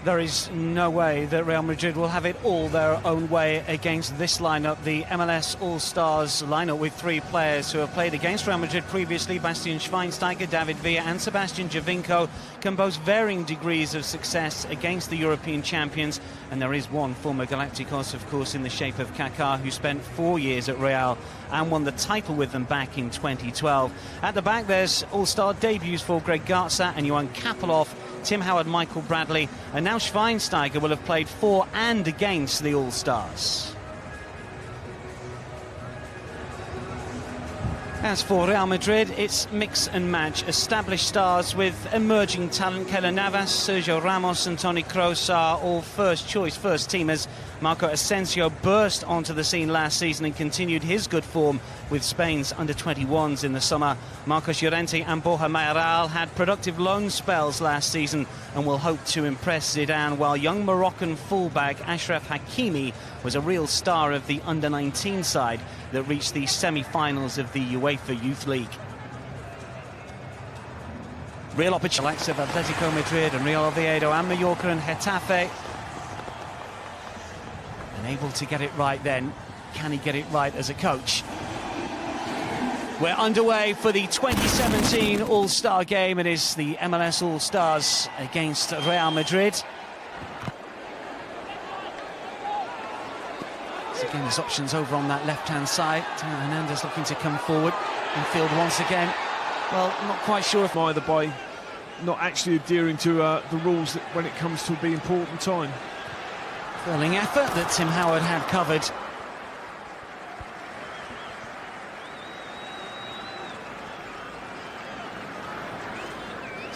There is no way that Real Madrid will have it all their own way against this lineup, the MLS All-Stars lineup with three players who have played against Real Madrid previously. Bastian Schweinsteiger, David Villa and Sebastian Giovinco can boast varying degrees of success against the European champions, and there is one former Galacticos, of course, in the shape of Kaká, who spent 4 years at Real and won the title with them back in 2012. At the back there's All-Star debuts for Greg Garza and Johan Kapelov, Tim Howard, Michael Bradley, and now Schweinsteiger will have played for and against the All-Stars. As for Real Madrid, it's mix and match. Established stars with emerging talent. Keylor Navas, Sergio Ramos and Toni Kroos are all first-choice first-teamers. Marco Asensio burst onto the scene last season and continued his good form with Spain's under-21s in the summer. Marcos Llorente and Borja Mayoral had productive loan spells last season and will hope to impress Zidane, while young Moroccan fullback Achraf Hakimi was a real star of the under-19 side that reached the semi-finals of the UEFA Youth League. Real opportunity, likes of Atletico Madrid and Real Oviedo and Mallorca and Getafe. And able to get it right then. Can he get it right as a coach? We're underway for the 2017 All-Star game. It is the MLS All-Stars against Real Madrid. So again, there's options over on that left-hand side. Teo Hernandez looking to come forward in field once again. Well, I'm not quite sure if either by not actually adhering to the rules when it comes to the important time. Thrilling effort that Tim Howard had covered.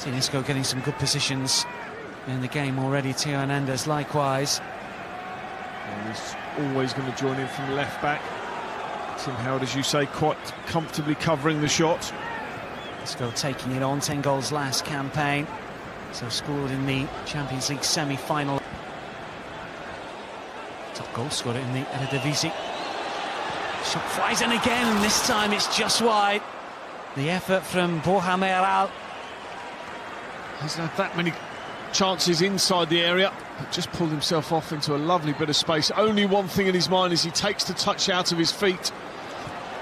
Isco getting some good positions in the game already. Teo Hernandez likewise. And he's always going to join in from the left back. Tim Howard, as you say, quite comfortably covering the shot. Isco taking it on, 10 goals last campaign. So scored in the Champions League semi-final. Top goal scorer in the Eredivisie. Shot flies in again, and this time it's just wide. The effort from Borja Mayoral. Hasn't had that many chances inside the area, but just pulled himself off into a lovely bit of space. Only one thing in his mind is he takes the touch out of his feet.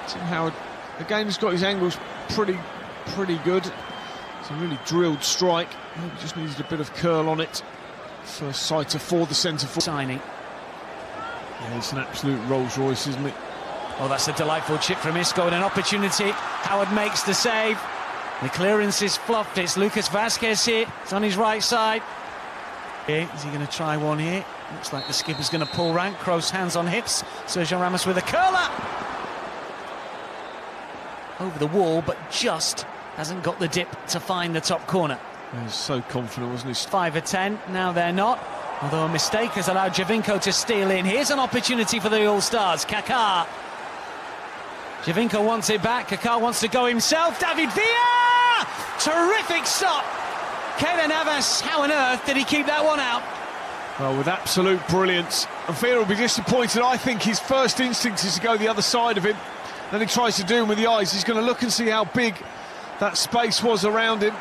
Tim Howard, again, has got his angles pretty good. It's a really drilled strike. He just needed a bit of curl on it. First sighter for the centre forward. Signing. Yeah, it's an absolute Rolls Royce, isn't it? Oh, that's a delightful chip from Isco and an opportunity. Howard makes the save. The clearance is fluffed. It's Lucas Vazquez here. It's on his right side. Is he going to try one here? Looks like the skipper's going to pull rank. Kroos hands on hips. Sergio Ramos with a curler. Over the wall, but just hasn't got the dip to find the top corner. He was so confident, wasn't he? 5 of 10. Now they're not. Although a mistake has allowed Giovinco to steal in. Here's an opportunity for the All-Stars. Kaká. Giovinco wants it back. Kaká wants to go himself. David Villa! Terrific stop. Keylor Navas, how on earth did he keep that one out? Well, with absolute brilliance. And Villa will be disappointed. I think his first instinct is to go the other side of him. Then he tries to do him with the eyes. He's going to look and see how big that space was around him.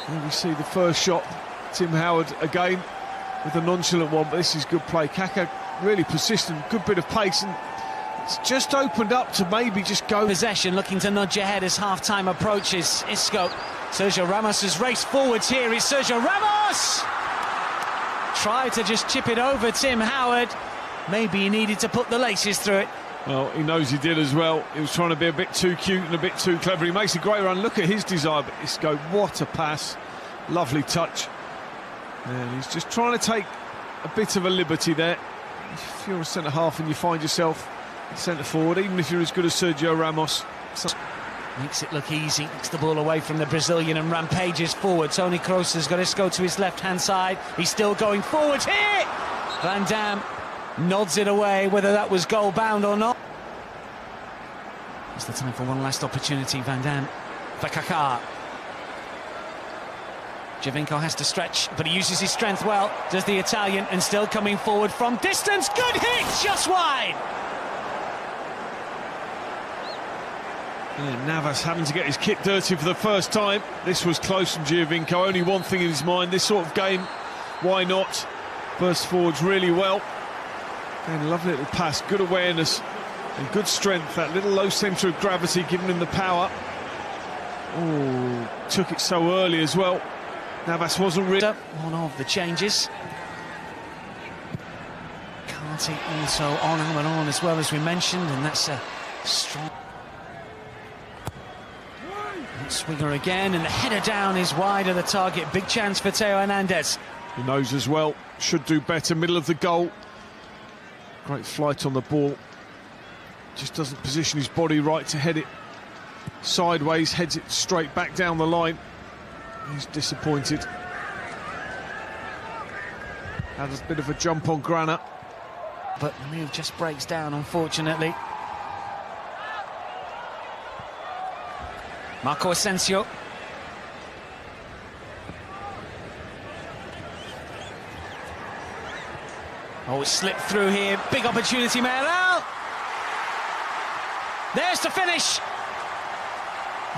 And we see the first shot. Tim Howard again with a nonchalant one, but this is good play. Kaká really persistent, good bit of pace, and it's just opened up to maybe just go. Possession, looking to nudge ahead as half-time approaches. Isco. Sergio Ramos has raced forwards here. Is Sergio Ramos! Tried to just chip it over Tim Howard. Maybe he needed to put the laces through it. Well, he knows he did as well. He was trying to be a bit too cute and a bit too clever. He makes a great run. Look at his desire, but Isco, what a pass. Lovely touch. And he's just trying to take a bit of a liberty there. If you're a centre-half and you find yourself centre-forward, even if you're as good as Sergio Ramos... Makes it look easy, takes the ball away from the Brazilian and rampages forward. Toni Kroos has got Isco to his left-hand side. He's still going forward here! Van Dam nods it away, whether that was goal-bound or not. It's the time for one last opportunity, Van Dam. For Kaká. Giovinco has to stretch, but he uses his strength well, does the Italian, and still coming forward from distance. Good hit, just wide! Yeah, Navas having to get his kit dirty for the first time. This was close from Giovinco. Only one thing in his mind, this sort of game, why not? Burst forwards really well. And a lovely little pass, good awareness and good strength. That little low centre of gravity giving him the power. Oh, took it so early as well. Navas wasn't really... One of the changes. Canty also on Almiron as well, as we mentioned, and that's a strong... Swinger again, and the header down is wide of the target. Big chance for Theo Hernandez. He knows as well, should do better, middle of the goal. Great flight on the ball. Just doesn't position his body right to head it sideways, heads it straight back down the line. He's disappointed. Had a bit of a jump on Grana. But the move just breaks down, unfortunately. Marco Asensio. Oh, it's slipped through here. Big opportunity, Mayoral. There's the finish.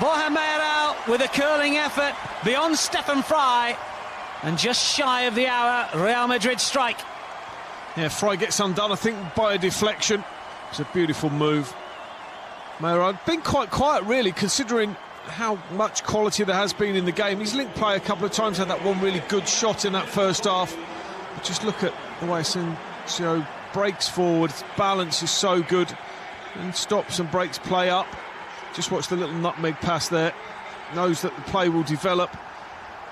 Borja Mayoral with a curling effort beyond Stefan Fry. And just shy of the hour, Real Madrid strike. Yeah, Fry gets undone, I think, by a deflection. It's a beautiful move. Mayoral been quite quiet, really, considering how much quality there has been in the game. He's linked play a couple of times, had that one really good shot in that first half. But just look at the way Asensio breaks forward, his balance is so good, and stops and breaks play up. Just watch the little nutmeg pass there. Knows that the play will develop.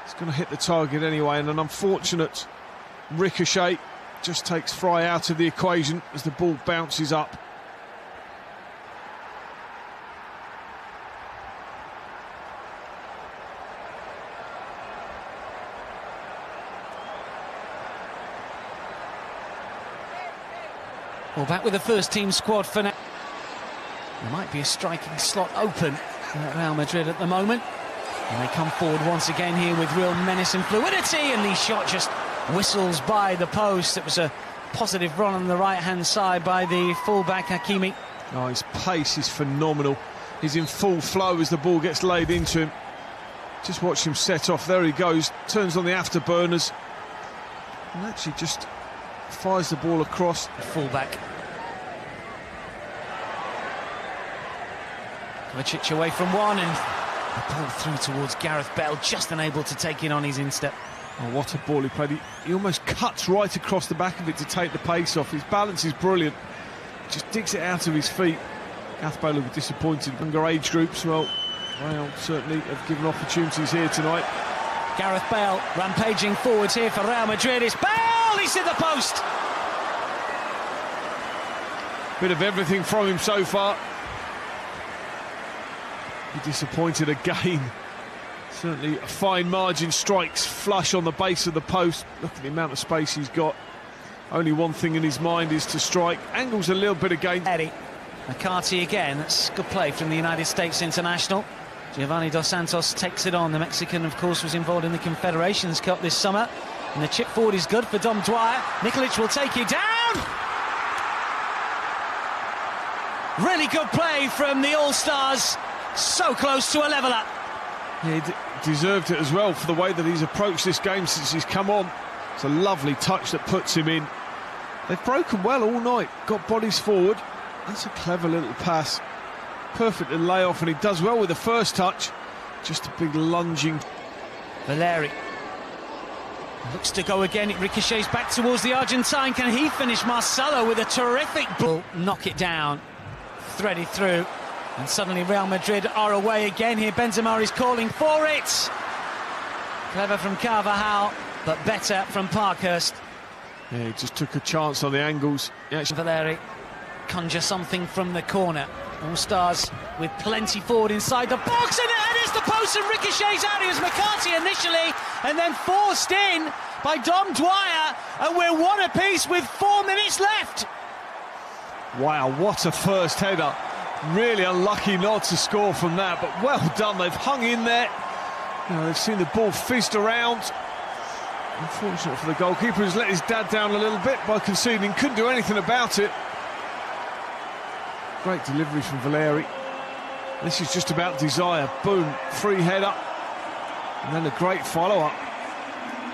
It's going to hit the target anyway, and an unfortunate ricochet just takes Fry out of the equation as the ball bounces up. Well, back with the first team squad for now. There might be a striking slot open at Real Madrid at the moment. And they come forward once again here with real menace and fluidity, and the shot just whistles by the post. It was a positive run on the right-hand side by the full-back Hakimi. Oh, his pace is phenomenal. He's in full flow as the ball gets laid into him. Just watch him set off. There he goes, turns on the afterburners, and actually just fires the ball across. Full-back. Kovacic away from one, and the ball through towards Gareth Bale, just unable to take it on his instep. Oh, what a ball he played. He almost cuts right across the back of it to take the pace off. His balance is brilliant. Just digs it out of his feet. Gareth Bale will be disappointed. Younger age groups, well, Real certainly have given opportunities here tonight. Gareth Bale rampaging forwards here for Real Madrid. It's Bale! He's hit the post! Bit of everything from him so far. Be disappointed again. Certainly a fine margin, strikes flush on the base of the post. Look at the amount of space he's got. Only one thing in his mind is to strike. Angles a little bit again. Eddie McCarthy again. That's good play from the United States international. Giovanni Dos Santos takes it on. The Mexican, of course, was involved in the Confederations Cup this summer. And the chip forward is good for Dom Dwyer. Nikolic will take it down. Really good play from the All-Stars. So close to a leveller. Yeah, he deserved it as well for the way that he's approached this game since he's come on. It's a lovely touch that puts him in. They've broken well all night, got bodies forward. That's a clever little pass. Perfect little layoff, and he does well with the first touch. Just a big lunging. Valeri looks to go again. It ricochets back towards the Argentine. Can he finish? Marcelo with a terrific ball. Knock it down. Threaded through. And suddenly Real Madrid are away again here. Benzema is calling for it. Clever from Carvajal, but better from Parkhurst. Yeah, he just took a chance on the angles. Yeah, Valeri conjure something from the corner. All Stars with plenty forward inside the box, and it is the post and ricochets out. It was McCarthy initially, and then forced in by Dom Dwyer, and we're one apiece with 4 minutes left. Wow, what a first header. Really unlucky not to score from that, but well done. They've hung in there. You know, they've seen the ball fizzed around. Unfortunate for the goalkeeper, who's let his dad down a little bit by conceding. Couldn't do anything about it. Great delivery from Valeri. This is just about desire. Boom, free header, and then a great follow-up.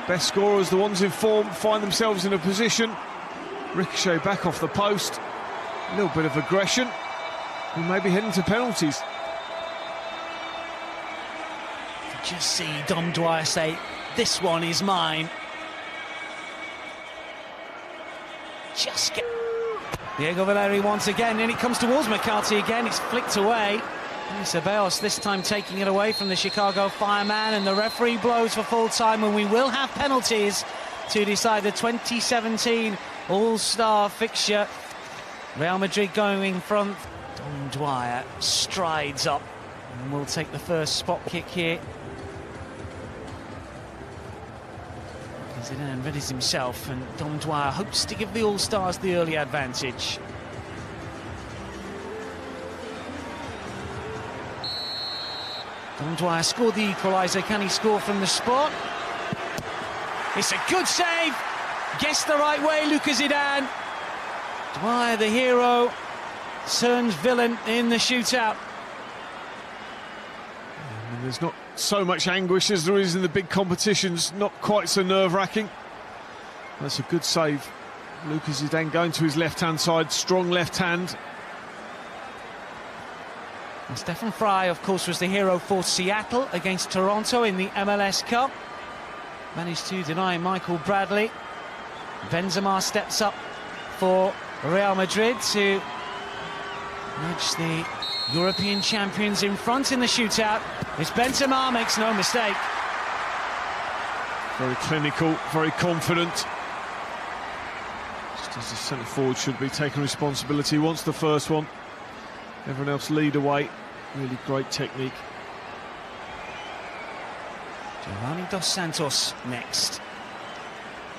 Best scorers, the ones in form, find themselves in a position. Ricochet back off the post. A little bit of aggression. We may be heading to penalties. Just see Dom Dwyer say, "This one is mine." Just get... Diego Valeri once again, and it comes towards McCarthy again. It's flicked away. Ceballos this time taking it away from the Chicago Fireman, and the referee blows for full time, and we will have penalties to decide the 2017 All-Star fixture. Real Madrid going in front. Dom Dwyer strides up and will take the first spot kick here. Zidane readies himself, and Dom Dwyer hopes to give the All-Stars the early advantage. Dom Dwyer scored the equaliser. Can he score from the spot? It's a good save. Guessed the right way, Lucas Zidane. Dwyer, the hero, turns villain in the shootout. And there's not so much anguish as there is in the big competitions. Not quite so nerve-wracking. That's a good save. Lucas Zidane going to his left-hand side. Strong left hand. And Stefan Fry, of course, was the hero for Seattle against Toronto in the MLS Cup. Managed to deny Michael Bradley. Benzema steps up for Real Madrid to nudge the European champions in front in the shootout. It's Benzema, makes no mistake. Very clinical, very confident. Just as the centre-forward should be, taking responsibility. Wants the first one. Everyone else lead away. Really great technique. Giovanni Dos Santos next.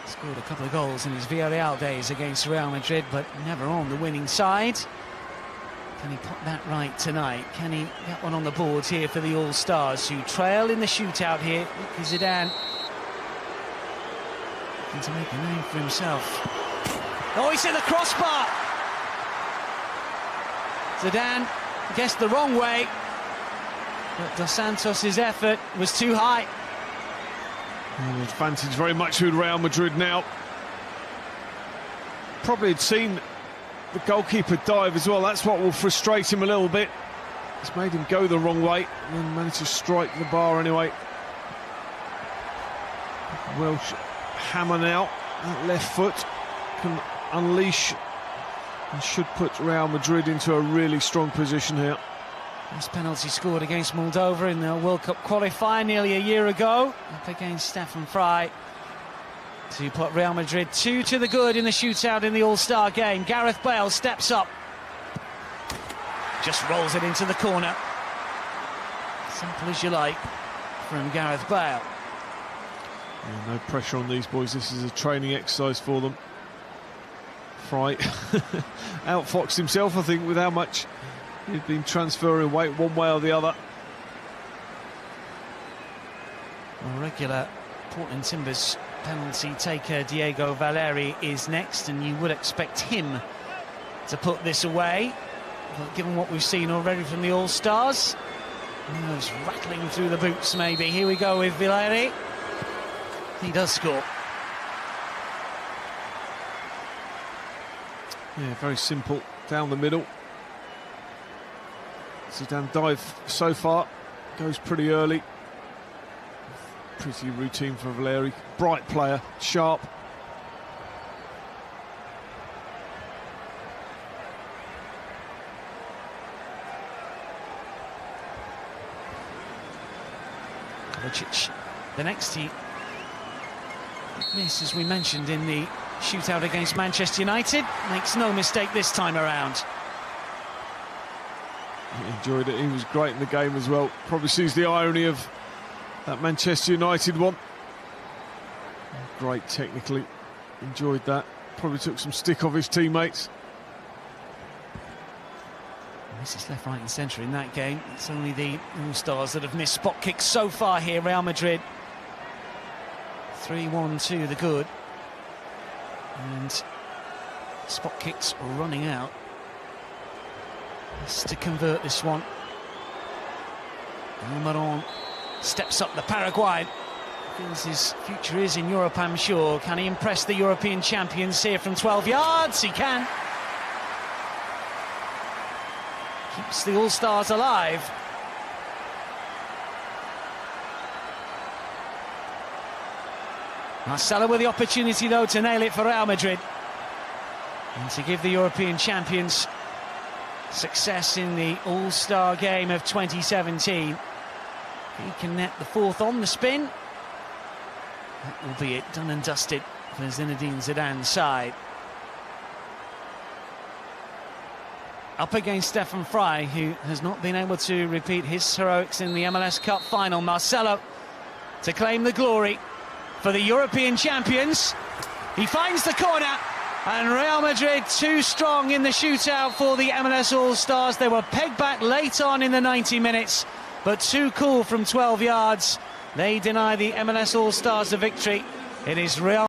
Scored a couple of goals in his Villarreal days against Real Madrid, but never on the winning side. Can he put that right tonight? Can he get one on the board here for the All-Stars, who trail in the shootout here? Lucas Zidane looking to make a name for himself. Oh, he's hit the crossbar! Zidane guessed the wrong way, but Dos Santos' effort was too high. And advantage very much with Real Madrid now. Probably had seen the goalkeeper dive as well. That's what will frustrate him a little bit. It's made him go the wrong way and then managed to strike the bar anyway. Welsh hammer now. That left foot can unleash and should put Real Madrid into a really strong position here. This penalty scored against Moldova in the World Cup qualifier nearly a year ago, up against Stefan Fry, to put Real Madrid 2 to the good in the shootout in the All-Star game. Gareth Bale steps up, just rolls it into the corner. Simple as you like from Gareth Bale. Yeah, no pressure on these boys. This is a training exercise for them. Fry outfoxed himself, I think, with how much he'd been transferring weight one way or the other. Well, regular Portland Timbers penalty taker Diego Valeri is next, and you would expect him to put this away. But given what we've seen already from the All-Stars, nerves rattling through the boots maybe. Here we go with Valeri. He does score. Yeah, very simple, down the middle. Zidane dive so far, goes pretty early. Pretty routine for Valeri. Bright player, sharp. Kovacic, the next he missed, as we mentioned, in the shootout against Manchester United. Makes no mistake this time around. He enjoyed it. He was great in the game as well. Probably sees the irony of that Manchester United one. Great technically. Enjoyed that. Probably took some stick off his teammates. This is left, right and centre in that game. It's only the All-Stars that have missed spot kicks so far here. Real Madrid 3-1 to the good. And spot kicks running out. Has to convert this one. Maron steps up, the Paraguayan. Feels his future is in Europe, I'm sure. Can he impress the European champions here from 12 yards? He can. Keeps the All-Stars alive. Marcelo with the opportunity, though, to nail it for Real Madrid and to give the European champions success in the All-Star game of 2017. He can net the fourth on the spin. That will be it, done and dusted for Zinedine Zidane's side. Up against Stefan Frey, who has not been able to repeat his heroics in the MLS Cup final. Marcelo to claim the glory for the European champions. He finds the corner, and Real Madrid too strong in the shootout for the MLS All-Stars. They were pegged back late on in the 90 minutes, but too cool from 12 yards. They deny the MLS All-Stars a victory. It is Real